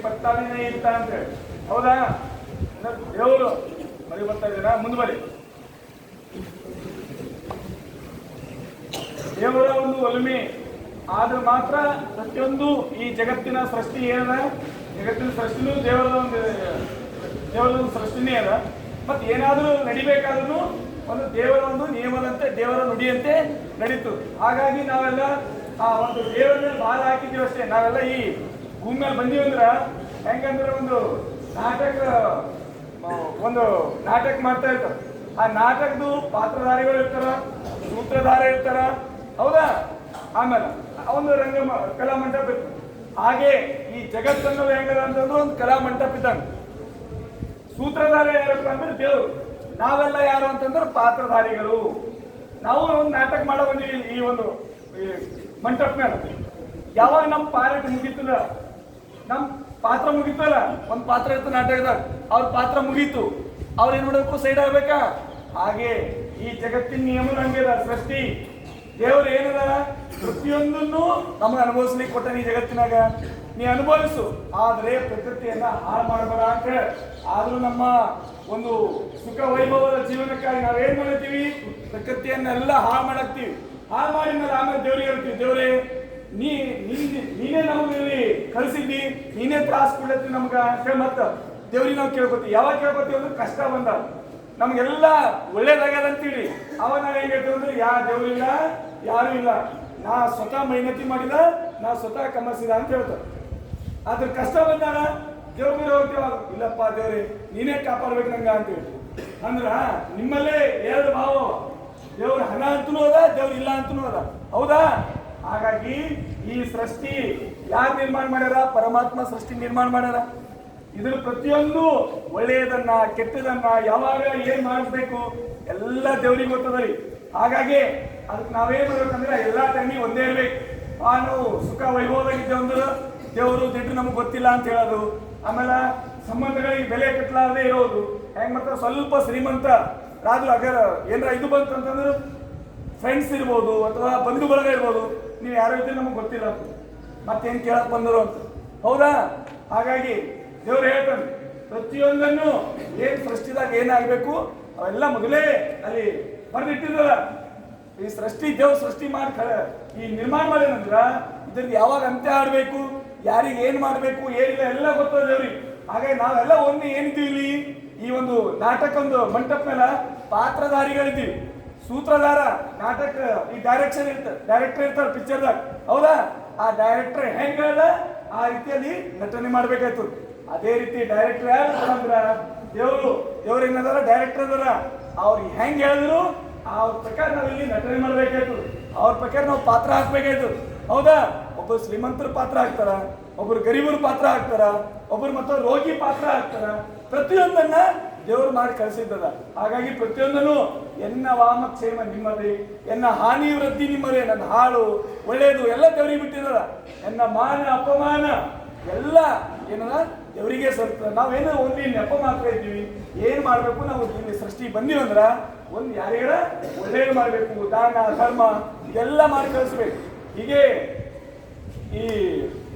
ಪತ್ತಾಳಿನೇ ಇರ್ತ ಅಂತ ಹೇಳಿ. ಹೌದಾ? ದೇವರು ಮರಿ ಬರ್ತಾ ಇದ್ದೀರಾ? ಮುಂದೆ ಬರಿ. ದೇವರ ಒಂದು ಒಲುಮೆ ಆದ್ರೆ ಮಾತ್ರ ಪ್ರತಿಯೊಂದು ಈ ಜಗತ್ತಿನ ಸೃಷ್ಟಿ ಏನದ, ಜಗತ್ತಿನ ಸೃಷ್ಟಿನೂ ದೇವರದ ಒಂದು ಸೃಷ್ಟಿನೇ ಅದ. ಮತ್ತೆ ಏನಾದರೂ ನಡಿಬೇಕಾದ್ರೂ ಒಂದು ದೇವರ ಒಂದು ನಿಯಮದಂತೆ, ದೇವರ ನುಡಿಯಂತೆ ನಡೀತು. ಹಾಗಾಗಿ ನಾವೆಲ್ಲ ಆ ಒಂದು ದೇವರ ಮೇಲೆ ಭಾರ ಹಾಕಿದ್ದೀವಿ ಅಷ್ಟೇ. ನಾವೆಲ್ಲ ಈ ಭೂಮಿ ಮೇಲೆ ಬಂದೀವಿ ಅಂದ್ರ ಹೆಂಗಂದ್ರೆ ಒಂದು ನಾಟಕ ಮಾಡ್ತಾ ಇರ್ತಾರೆ. ಆ ನಾಟಕದ್ದು ಪಾತ್ರಧಾರಿಗಳು ಇರ್ತಾರ, ಸೂತ್ರಧಾರ ಇರ್ತಾರ. ಹೌದಾ? ಆಮೇಲೆ ಒಂದು ಕಲಾ ಮಂಟಪ ಇರ್ತದೆ. ಹಾಗೆ ಈ ಜಗತ್ತನ್ನು ಹೆಂಗದ ಅಂತಂದ್ರೆ ಒಂದು ಕಲಾ ಮಂಟಪ ಇದ್ದಂಗೆ. ಸೂತ್ರಧಾರ ಯಾರಪ್ಪ ಅಂದ್ರೆ ದೇವರು. ನಾವೆಲ್ಲ ಯಾರು ಅಂತಂದ್ರೆ ಪಾತ್ರಧಾರಿಗಳು. ನಾವು ಒಂದು ನಾಟಕ ಮಾಡೋ ಬಂದೀವಿ ಈ ಒಂದು ಮಂಟಪ ಮೇಲೆ. ಯಾವಾಗ ನಮ್ಮ ಪಾರ್ಟ್ ಮುಗೀತಲ್ಲ, ನಮ್ಮ ಪಾತ್ರ ಮುಗೀತಲ್ಲ, ಒಂದು ಪಾತ್ರ ಇರ್ತದೆ ನಾಟಕದಾಗ, ಅವ್ರ ಪಾತ್ರ ಮುಗೀತು, ಅವ್ರು ಏನ್ ಮಾಡಬೇಕು? ಸೈಡ್ ಆಗ್ಬೇಕಾ? ಹಾಗೆ ಈ ಜಗತ್ತಿನ ನಿಯಮ ಹಂಗೆ ಸೃಷ್ಟಿ. ದೇವರು ಏನದ ಪ್ರತಿಯೊಂದನ್ನು ನಮಗೆ ಅನುಭವಿಸ್ಲಿಕ್ಕೆ ಕೊಟ್ಟ ಈ ಜಗತ್ತಿನಾಗ. ನೀ ಅನುಭವಿಸು, ಆದ್ರೆ ಪ್ರಕೃತಿಯನ್ನ ಹಾಳು ಮಾಡಬೇಡ ಅಂತ ಹೇಳಿ. ಆದ್ರೂ ನಮ್ಮ ಒಂದು ಸುಖ ವೈಭವದ ಜೀವನಕ್ಕಾಗಿ ನಾವೇನ್ ಮಾಡ್ತೀವಿ? ಪ್ರಕೃತಿಯನ್ನೆಲ್ಲ ಹಾಳು ಮಾಡಾಕ್ತಿವಿ. ಹಾಳು ಮಾಡಿ ಮೇಲೆ ಆಮೇಲೆ ದೇವ್ರಿಗೆ ಹೇಳ್ತೀವಿ, ದೇವ್ರೇ ನೀನೇ ನಮಗೆ ಕಳಿಸಿದ್ದಿ, ನೀನೇ ತ್ರಾಸ ಕೊಡ್ಲತ್ತಿ ನಮ್ಗ ಅಂತ ಮತ್ತ ದೇವ್ರಿಗೆ ನಾವು ಕೇಳ್ಕೊತೀವಿ. ಯಾವಾಗ ಕೇಳ್ಕೊತೀವಿ ಅಂದ್ರೆ ಕಷ್ಟ ಬಂದ, ನಮ್ಗೆಲ್ಲ ಒಳ್ಳೇದಾಗ್ಯದ ಅಂತೇಳಿ. ಅವಾಗ ನಾವ್ ಹೆಂಗ್ ಹೇಳ್ತೀವಿ ಅಂದ್ರೆ ದೇವ್ರು ಇಲ್ಲ, ಯಾರು ಇಲ್ಲ, ನಾ ಸ್ವತಃ ಮೈನತಿ ಮಾಡಿದ, ನಾ ಸ್ವತಃ ಕಮಸಿದ ಅಂತ ಹೇಳ್ತಾರೆ. ಅದ್ರ ಕಷ್ಟ ಬಂದಾಗ ದೇವ್ರ ಮೇಲೆ ಹೋಗ್ತೀವ, ಇಲ್ಲಪ್ಪ ದೇವ್ರಿ ನೀನೇ ಕಾಪಾಡ್ಬೇಕು ನಂಗ ಅಂತ ಹೇಳ್ತೀವಿ. ಅಂದ್ರ ನಿಮ್ಮಲ್ಲೇ ಎರಡು ಭಾವ, ದೇವ್ರ ಹಣ ಅಂತನೂ ಅದ, ದೇವ್ರ ಇಲ್ಲ ಅಂತನೂ ಅದ. ಹೌದಾ? ಹಾಗಾಗಿ ಈ ಸೃಷ್ಟಿ ಯಾರು ನಿರ್ಮಾಣ ಮಾಡ್ಯಾರ? ಪರಮಾತ್ಮ ಸೃಷ್ಟಿ ನಿರ್ಮಾಣ ಮಾಡ್ಯಾರ. ಇದ್ರ ಪ್ರತಿಯೊಂದು ಒಳ್ಳೆಯದನ್ನ ಕೆಟ್ಟದನ್ನ ಯಾವಾಗ ಏನ್ ಮಾಡಿಸ್ಬೇಕು ಎಲ್ಲ ದೇವ್ರಿಗೆ ಗೊತ್ತದರಿ. ಹಾಗಾಗಿ ಅದಕ್ಕೆ ನಾವೇನ್ ಮಾಡ್ಬೇಕಂದ್ರೆ ಎಲ್ಲಾ ಟೈಮಿಗೆ ಒಂದೇ ಇರ್ಬೇಕು. ನಾವು ಸುಖ ವೈಭವದಾಗಿದ್ದೇವೆ ಅಂದ್ರೆ ದೇವರು ದಿಟ್ಟು ನಮ್ಗೆ ಗೊತ್ತಿಲ್ಲ ಅಂತ ಹೇಳೋದು. ಆಮೇಲೆ ಸಂಬಂಧಗಳಿಗೆ ಬೆಲೆ ಕಟ್ಟಲಾರದೆ ಇರೋದು. ಹೆಂಗ್ ಮಾಡ್ತಾರೆ? ಸ್ವಲ್ಪ ಶ್ರೀಮಂತ ರಾಜು ಅಗರ ಏನಾರ ಇದು ಬಂತು ಅಂತಂದ್ರೆ ಫ್ರೆಂಡ್ಸ್ ಇರ್ಬೋದು ಅಥವಾ ಬಂಧು ಬಳಗ ಇರ್ಬೋದು, ನೀವು ಯಾರೋ ಇದ್ರೆ ನಮಗೆ ಗೊತ್ತಿಲ್ಲ ಅಂತ ಮತ್ತೇನ್ ಕೇಳಕ್ ಬಂದರು ಅಂತ. ಹೌದಾ? ಹಾಗಾಗಿ ದೇವ್ರು ಹೇಳ್ತಾನೆ ಪ್ರತಿಯೊಂದನ್ನು ಏನ್ ಸೃಷ್ಟಿದಾಗ ಏನಾಗಬೇಕು ಅವೆಲ್ಲ ಮೊದಲೇ ಅಲ್ಲಿ ಬರೆದಿಟ್ಟಿದ್ದಲ್ಲ. ಈ ಸೃಷ್ಟಿ ದೇವ್ರು ಸೃಷ್ಟಿ ಮಾಡಿ ಈ ನಿರ್ಮಾಣ ಮಾಡ್ಯಾನಂದ್ರ ಇದ್ರದ್ದು ಯಾವಾಗ ಅಂತ್ಯ ಆಡ್ಬೇಕು, ಯಾರಿಗೆ ಏನ್ ಮಾಡ್ಬೇಕು, ಏನಿಲ್ಲ ಎಲ್ಲ ಗೊತ್ತದ ದೇವ್ರಿಗೆ. ಹಾಗಾಗಿ ನಾವೆಲ್ಲ ಒಂದು ಏನಿದ್ದೀವಿ ಇಲ್ಲಿ ಈ ಒಂದು ನಾಟಕ ಒಂದು ಮಂಟಪ ಮೇಲೆ ಪಾತ್ರಧಾರಿಗಳಿದ್ದೀವಿ. ಸೂತ್ರಧಾರ ನಾಟಕ ಈ ಡೈರೆಕ್ಷನ್ ಡೈರೆಕ್ಟರ್ ಇರ್ತಾರೆ ಪಿಕ್ಚರ್ದಾಗ. ಹೌದಾ? ಆ ಡೈರೆಕ್ಟರ್ ಹೆಂಗ್ ಹೇಳ್ದ ಆ ರೀತಿಯಲ್ಲಿ ನಟನೆ ಮಾಡ್ಬೇಕಾಯ್ತು. ಅದೇ ರೀತಿ ಡೈರೆಕ್ಟರ್ ಯಾರು ಅಂದ್ರ ದೇವ್ರು ಏನದಾರ ಡೈರೆಕ್ಟರ್ ಅದಾರ. ಅವ್ರಿಗೆ ಹೆಂಗ್ ಹೇಳಿದ್ರು ಅವ್ರ ಪ್ರಕಾರ ನಾವ್ ಇಲ್ಲಿ ನಟನೆ ಮಾಡ್ಬೇಕಾಯ್ತು. ಅವ್ರ ಪ್ರಕಾರ ನಾವು ಪಾತ್ರ ಹಾಕ್ಬೇಕಾಯ್ತು. ಹೌದಾ? ಒಬ್ಬರು ಶ್ರೀಮಂತರ ಪಾತ್ರ ಹಾಕ್ತಾರ, ಒಬ್ಬರು ಗರೀಬರ ಪಾತ್ರ ಹಾಕ್ತಾರ, ಒಬ್ಬರು ಮತ್ತು ರೋಗಿ ಪಾತ್ರ ಹಾಕ್ತಾರ. ಪ್ರತಿಯೊಂದನ್ನ ದೇವ್ರು ಮಾಡಿ ಕಳಿಸಿದ್ದದ. ಹಾಗಾಗಿ ಪ್ರತಿಯೊಂದನ್ನು ಎನ್ನ ವಾಮಕ್ಷೇಮ ನಿಮ್ಮದೇ, ಎನ್ನ ಹಾನಿ ವೃದ್ಧಿ ನಿಮ್ಮದೇ, ನನ್ನ ಹಾಳು ಒಳ್ಳೇದು ಎಲ್ಲ ದೇವ್ರಿಗೆ ಬಿಟ್ಟಿದ್ದದ. ಎನ್ನ ಮಾನ ಅಪಮಾನ ಎಲ್ಲ ಏನದ ದೇವರಿಗೆ ಸರ್ತದ. ನಾವೇನೋ ಒಂದು ನೆಪ ಮಾತ್ರ ಇದ್ದೀವಿ. ಏನ್ ಮಾಡ್ಬೇಕು? ನಾವು ಇಲ್ಲಿ ಸೃಷ್ಟಿ ಬಂದೀವಂದ್ರ ಒಂದು ಯಾರಿಗಾರ ಒಳ್ಳೇದು ಮಾಡ್ಬೇಕು, ದಾನ ಧರ್ಮ ಇದೆಲ್ಲ ಮಾಡಿ ಕಳಿಸ್ಬೇಕು. ಹೀಗೆ ಈ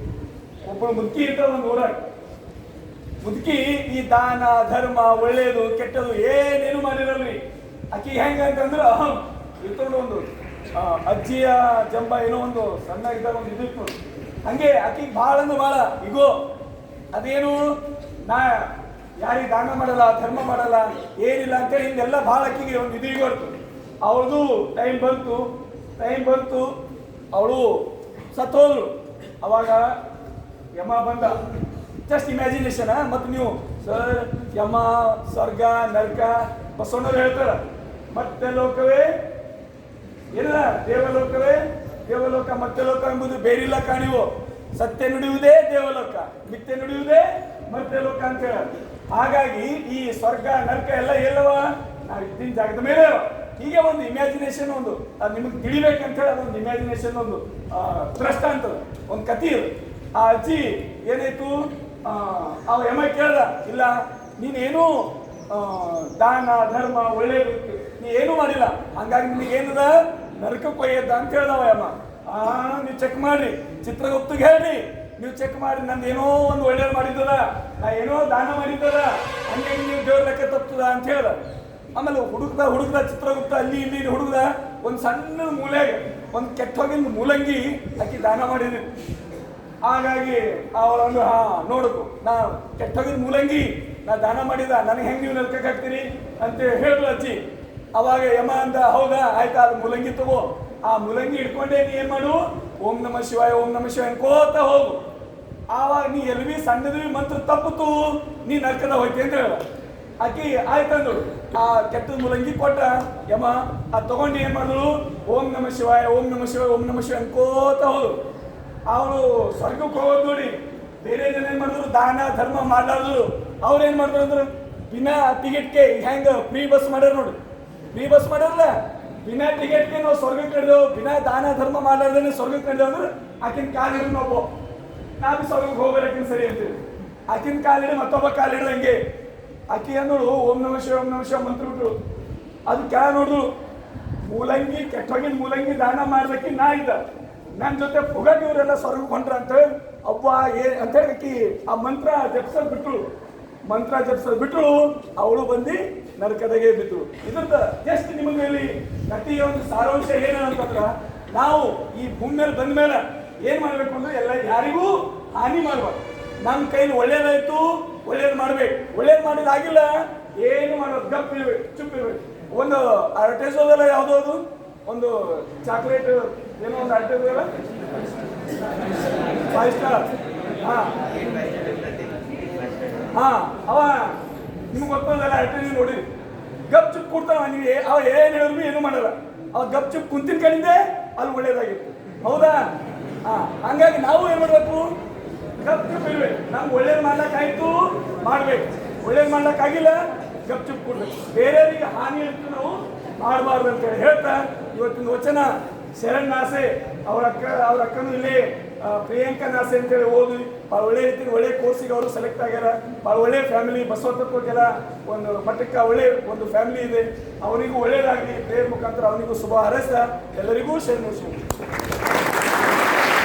ಒಬ್ಬಳು ಮುದುಕಿ ಇರ್ತಾವ ಒಂದು ಊರಾಗ. ಮುದುಕಿ ಈ ದಾನ ಧರ್ಮ ಒಳ್ಳೇದು ಕೆಟ್ಟದು ಏನೇನು ಮಾಡಿರಲ್ರಿ. ಆಕಿ ಹೆಂಗ ಅಂತಂದ್ರ ಇರ್ತೊಂಡು ಒಂದು ಅಜ್ಜಿಯ ಜಂಬ ಏನೋ ಒಂದು ಸಣ್ಣ ಇದ್ದಾಗ ಒಂದು ಇದಿತ್ತು. ಹಂಗೆ ಆಕಿಗೆ ಭಾಳ ಅಂದ್ರೆ ಭಾಳ ಈಗೋ ಅದೇನು ನಾ ಯಾರಿಗೆ ದಾನ ಮಾಡಲ್ಲ, ಧರ್ಮ ಮಾಡಲ್ಲ, ಏನಿಲ್ಲ ಅಂತೇಳಿ ಹಿಂದೆಲ್ಲ ಭಾಳ ಆಕಿಗೆ ಒಂದು ಇದು ಇತ್ತು. ಅವಳದು ಟೈಮ್ ಬಂತು, ಅವಳು ಸತ್ತೋದ್ರು. ಅವಾಗ ಯಮ ಬಂದ. Just imagination. ಮತ್ತು ನೀವು ಸರ್ ಯಮ, ಸ್ವರ್ಗ, ನರಕ ಬಸವಣ್ಣವ್ರು ಹೇಳ್ತಾರ. ಮತ್ತೆ ಲೋಕವೇ ಇಲ್ಲ ದೇವಲೋಕವೇ, ದೇವಲೋಕ ಮತ್ತೆ ಲೋಕ ಎಂಬುದು ಬೇರಿಲ್ಲ ಕಾಣಿವು. ಸತ್ಯ ನುಡಿಯುವುದೇ ದೇವಲೋಕ, ಮಿಥ್ಯೆ ನುಡಿಯುವುದೇ ಮತ್ತೆ ಲೋಕ ಅಂತ ಹೇಳ. ಹಾಗಾಗಿ ಈ ಸ್ವರ್ಗ ನರಕ ಎಲ್ಲ ಎಲ್ಲವ ನಾವು ಇದ್ದಿನ ಜಾಗದ ಮೇಲೆ. ಹೀಗೆ ಒಂದು ಇಮ್ಯಾಜಿನೇಷನ್ ಒಂದು ಅದು ನಿಮಗೆ ತಿಳಿಬೇಕಂತ ಹೇಳಿ ಅದೊಂದು ಇಮ್ಯಾಜಿನೇಷನ್ ಒಂದು ದೃಷ್ಟ ಅಂತದ ಒಂದು ಕಥೆ ಇದು. ಆ ಅಜ್ಜಿ ಏನಾಯ್ತು, ಅವ ಯಮ ಕೇಳ್ದ, ಇಲ್ಲ ನೀನೇನು ದಾನ ಧರ್ಮ ಒಳ್ಳೇದು ನೀ ಏನೂ ಮಾಡಿಲ್ಲ, ಹಂಗಾಗಿ ನಿನಗೇನದ ನರಕಕ್ಕೆ ಒಯ್ಯದ ಅಂತ ಹೇಳ್ದವ ಯಮ. ನೀವು ಚೆಕ್ ಮಾಡ್ರಿ, ಚಿತ್ರಗುಪ್ತಗೆ ಹೇಳ್ರಿ, ನೀವು ಚೆಕ್ ಮಾಡಿ ನಂದು ಏನೋ ಒಂದು ಒಳ್ಳೇದು ಮಾಡಿದ್ದು ನಾ ಏನೋ ದಾನ ಮಾಡಿದ್ದಲ್ಲ ಹಂಗೆ ನೀವು ದೇವ್ರ ಲೆಕ್ಕ ತಪ್ತದ ಅಂತ ಹೇಳ್ದ. ಆಮೇಲೆ ಹುಡುಕ್ದ ಚಿತ್ರಗುಪ್ತ ಅಲ್ಲಿ ಇಲ್ಲಿ ಹುಡುಕ್ದ ಒಂದು ಸಣ್ಣ ಮೂಲೆಗೆ ಒಂದು ಕೆಟ್ಟೋಗಿನ ಮೂಲಂಗಿ ಆಕಿ ದಾನ ಮಾಡಿದ್ವಿ. ಹಾಗಾಗಿ ಅವಳನ್ನು ನೋಡಕು ನಾ ಕೆಟ್ಟೋಗಿನ ಮೂಲಂಗಿ ನಾ ದಾನ ಮಾಡಿದ ನನಗೆ ಹೆಂಗೆ ನೀವು ನಲ್ಕಕ್ಕೆ ಹಾಕ್ತೀರಿ ಅಂತ ಹೇಳಿದ್ರು ಅಜ್ಜಿ. ಅವಾಗ ಯಮ ಅಂದ ಹೌದಾ ಆಯ್ತಾ ಅದು ಮೂಲಂಗಿ ತಗೋ, ಆ ಮೂಲಂಗಿ ಇಟ್ಕೊಂಡೆ ನೀ ಏನ್ ಮಾಡು ಓಂ ನಮ ಶಿವಾಯ ಅನ್ಕೋತ ಹೋಗು. ಆವಾಗ ನೀ ಎಲ್ವಿ ಸಣ್ಣದ್ವಿ ಮಂತ್ರ ತಪ್ಪುತ್ತು ನೀ ನರ್ಕದ ಹೋಯ್ತಿ ಅಂತ ಹೇಳ. ಆಕಿ ಆಯ್ತಂದು ಆ ಕೆಟ್ಟದ ಮೂಲಂಗಿ ಕೊಟ್ಟ ಯಮ ಅದು ತಗೊಂಡು ಏನ್ ಮಾಡಿದ್ರು ಓಂ ನಮ ಶಿವಾಯ ಅನ್ಕೋತ ಹೋದ್ರು. ಅವರು ಸ್ವರ್ಗಕ್ಕೆ ಹೋಗೋದು ನೋಡಿ ಬೇರೆ ಜನ ಏನ್ ಮಾಡಿದ್ರು ದಾನ ಧರ್ಮ ಮಾಡಲಾರ್ದು ಅವ್ರು ಏನ್ ಮಾಡಿದ್ರು ಅಂದ್ರೆ ಬಿನಾ ಟಿಕೆಟ್ಗೆ ಹೆಂಗ ಫ್ರೀ ಬಸ್ ಮಾಡ್ಯಾರ ನೋಡಿ, ಫ್ರೀ ಬಸ್ ಮಾಡ್ಯಾರಲ್ಲ ಬಿನಾ ಟಿಕೆಟ್ಗೆ ನಾವು ಸ್ವರ್ಗಕ್ಕೆ ನಡೆದೆವು, ಬಿನಾ ದಾನ ಧರ್ಮ ಮಾಡಲಾರ್ದೇ ಸ್ವರ್ಗಕ್ಕೆ ನಡೆದೆವು ಅಂದ್ರೆ ಆಕಿನ ಕಾಲಿಡಿದು ನಾವು ನಾವು ಸ್ವರ್ಗಕ್ಕೆ ಹೋಗೋರು ಆಕಿನ ಸರಿ ಅಂತೀವಿ. ಆಕಿನ ಕಾಲಿಡಿ ಮತ್ತೊಬ್ಬ ಕಾಲಿಡ್ದಂಗೆ ಆಕಿ ಅನ್ನೋಳು ಓಂ ನಮ ಶಿವ ಮಂತ್ರ ಬಿಟ್ರು. ಅದು ಕೆಳ ನೋಡ್ರು ಮೂಲಂಗಿ ಕೆಟ್ಟೋಗಿನ ಮೂಲಂಗಿ ದಾನ ಮಾಡ್ಲಿಕ್ಕೆ ನಾ ಇದ್ದ ನನ್ನ ಜೊತೆ ಪುಗಟ್ ಇವರೆಲ್ಲ ಸ್ವರ್ಗಕ್ಕೆ ಹೊಂಟ್ರ ಅಂತ ಅವ್ವ ಅಂತ ಹೇಳಿ ಆಕಿ ಆ ಮಂತ್ರ ಜಪ್ಸೋದು ಬಿಟ್ರು ಅವಳು ಬಂದು ನರಕದಾಗೆ ಬಿದ್ದು. ಇದ್ರದ್ದು ಜಸ್ಟ್ ನಿಮಗೆ ಇಲ್ಲಿ ಕಥೆಯ ಒಂದು ಸಾರಾಂಶ ಏನಂತಂದ್ರ ನಾವು ಈ ಭೂಮಿ ಮೇಲೆ ಬಂದ ಮೇಲೆ ಏನ್ ಮಾಡ್ಬೇಕು ಅಂದ್ರೆ ಎಲ್ಲ ಯಾರಿಗೂ ಹಾನಿ ಮಾಡ್ಬಾರ್ದು. ನಮ್ಮ ಕೈಲಿ ಒಳ್ಳೇದಾಯ್ತು ಒಳ್ಳೇದು ಮಾಡ್ಬೇಕು, ಒಳ್ಳೇದು ಮಾಡೋದಾಗಿಲ್ಲ ಏನು ಮಾಡೋದು ಗಪ್ ಇರ್ಬೇಕು ಚುಪ್ ಇರ್ಬೇಕು. ಒಂದು ಅಡ್ವರ್ಟೈಸೋದಲ್ಲ ಯಾವುದೋ ಅದು ಒಂದು ಚಾಕ್ಲೇಟ್ ಏನೋ ಒಂದು ಅಡ್ವರ್ಟೈಸೋದಲ್ಲ 5 ಸ್ಟಾರ್ ಅವ ನಿಮ್ಗೆ ಗೊತ್ತಲ್ಲ ಅಡ್ವರ್ಟೈಸ್ ನೋಡಿ ಗಪ್ ಚುಪ್ ಕೊಡ್ತಾವ ನೀವು ಅವ ಏನು ಹೇಳಿದ್ರು ಏನು ಮಾಡಲ್ಲ. ಅವ ಗಪ್ ಚುಪ್ ಕುಂತಿನ ಕಡೆಯಿಂದೆ ಅಲ್ಲಿ ಒಳ್ಳೇದಾಗಿತ್ತು ಹೌದಾ. ಹಂಗಾಗಿ ನಾವು ಏನ್ ಮಾಡ್ಬೇಕು ಗಪ್ ಚುಪ್ ಇರ್ಬೇಕು. ನಮ್ಗೆ ಒಳ್ಳೇದು ಮಾಡ್ಲಿಕ್ಕಾಯ್ತು ಮಾಡ್ಬೇಕು, ಒಳ್ಳೇದು ಮಾಡ್ಲಿಕ್ಕಾಗಿಲ್ಲ ಗಪ್ ಚುಪ್ ಕೊಡ್ಬೇಕು. ಬೇರೆಯವರಿಗೆ ಹಾನಿ ಇತ್ತು ನಾವು ಮಾಡಬಾರ್ದು ಅಂತ ಹೇಳಿ ಹೇಳ್ತಾ ಇವತ್ತಿನ ವಚನ ಶರಣ್ ನಾಸೆ ಅವ್ರ ಅಕ್ಕನೂ ಇಲ್ಲಿ ಪ್ರಿಯಾಂಕಾ ನಾಸೆ ಅಂತೇಳಿ ಓದಿ ಭಾಳ ಒಳ್ಳೆ ರೀತಿ ಒಳ್ಳೆ ಕೋರ್ಸಿಗೆ ಅವರು ಸೆಲೆಕ್ಟ್ ಆಗ್ಯಾರ. ಭಾಳ ಒಳ್ಳೆ ಫ್ಯಾಮಿಲಿ ಬಸವತತ್ವಕ್ಕೆಲ್ಲ ಒಂದು ಮಟ್ಟಕ್ಕೆ ಒಳ್ಳೆ ಒಂದು ಫ್ಯಾಮಿಲಿ ಇದೆ. ಅವನಿಗೂ ಒಳ್ಳೇದಾಗಲಿ ಪ್ರೇಯರ್ ಮುಖಾಂತರ ಅವನಿಗೂ ಶುಭ ಹಾರೈಸ್ತಾ ಎಲ್ಲರಿಗೂ ಶರಣು.